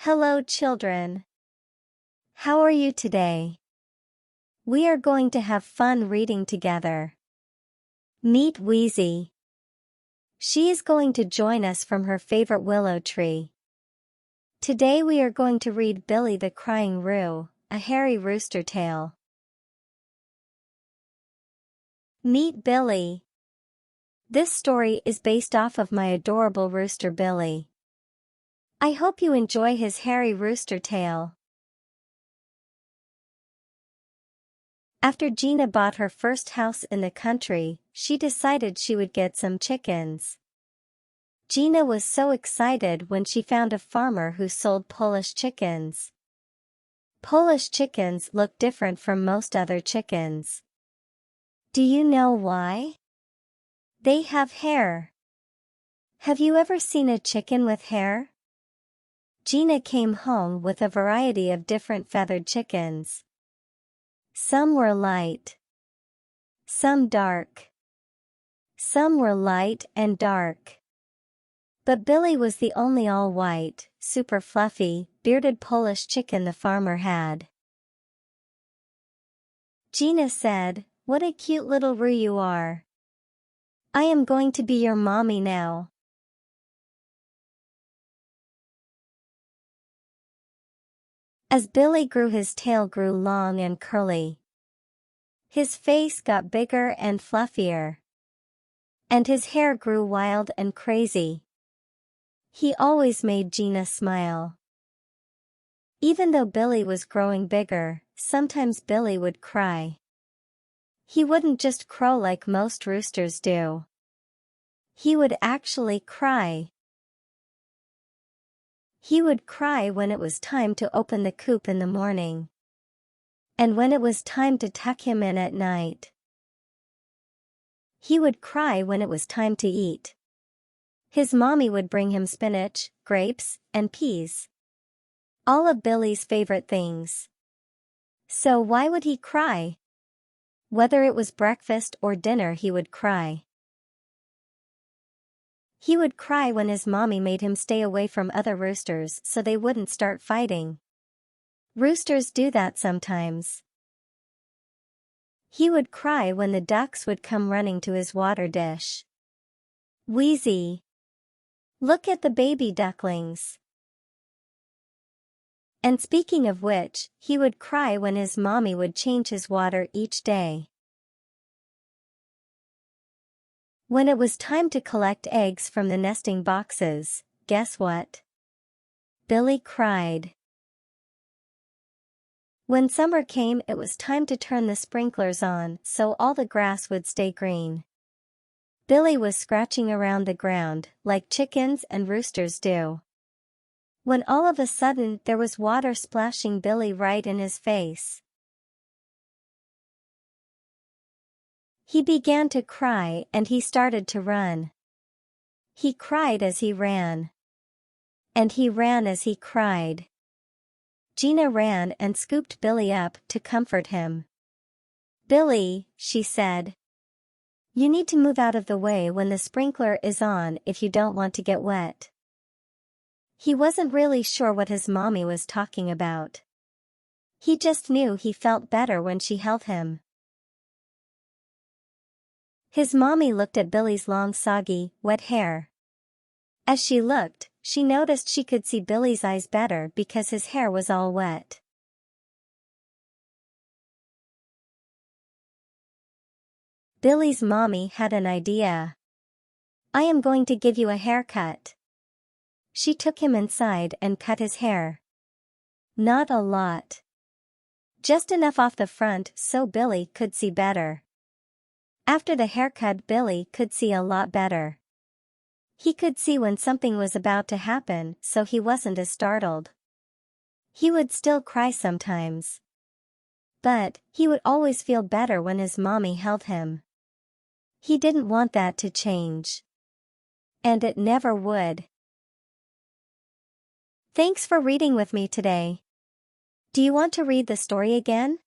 Hello, children. How are you today? We are going to have fun reading together. Meet Weezy. She is going to join us from her favorite willow tree. Today we are going to read Billy the Crying Roo, a Hairy Rooster Tale. Meet Billy. This story is based off of my adorable rooster Billy. I hope you enjoy his hairy rooster tale. After Gina bought her first house in the country, she decided she would get some chickens. Gina was so excited when she found a farmer who sold Polish chickens. Polish chickens look different from most other chickens. Do you know why? They have hair. Have you ever seen a chicken with hair? Gina came home with a variety of different feathered chickens. Some were light, some dark. Some were light and dark. But Billy was the only all-white, super fluffy, bearded Polish chicken the farmer had. Gina said, "What a cute little Roo you are. I am going to be your mommy now." As Billy grew, his tail grew long and curly. His face got bigger and fluffier. And his hair grew wild and crazy. He always made Gina smile. Even though Billy was growing bigger, sometimes Billy would cry. He wouldn't just crow like most roosters do. He would actually cry. He would cry when it was time to open the coop in the morning. And when it was time to tuck him in at night. He would cry when it was time to eat. His mommy would bring him spinach, grapes, and peas. All of Billy's favorite things. So why would he cry? Whether it was breakfast or dinner, he would cry. He would cry when his mommy made him stay away from other roosters so they wouldn't start fighting. Roosters do that sometimes. He would cry when the ducks would come running to his water dish. Weezy. Look at the baby ducklings. And speaking of which, he would cry when his mommy would change his water each day. When it was time to collect eggs from the nesting boxes, guess what? Billy cried. When summer came, it was time to turn the sprinklers on so all the grass would stay green. Billy was scratching around the ground like chickens and roosters do. When all of a sudden there was water splashing Billy right in his face. He began to cry and he started to run. He cried as he ran. And he ran as he cried. Gina ran and scooped Billy up to comfort him. "Billy," she said, "you need to move out of the way when the sprinkler is on if you don't want to get wet." He wasn't really sure what his mommy was talking about. He just knew he felt better when she held him. His mommy looked at Billy's long, soggy, wet hair. As she looked, she noticed she could see Billy's eyes better because his hair was all wet. Billy's mommy had an idea. "I am going to give you a haircut." She took him inside and cut his hair. Not a lot. Just enough off the front so Billy could see better. After the haircut, Billy could see a lot better. He could see when something was about to happen, so he wasn't as startled. He would still cry sometimes. But he would always feel better when his mommy held him. He didn't want that to change. And it never would. Thanks for reading with me today. Do you want to read the story again?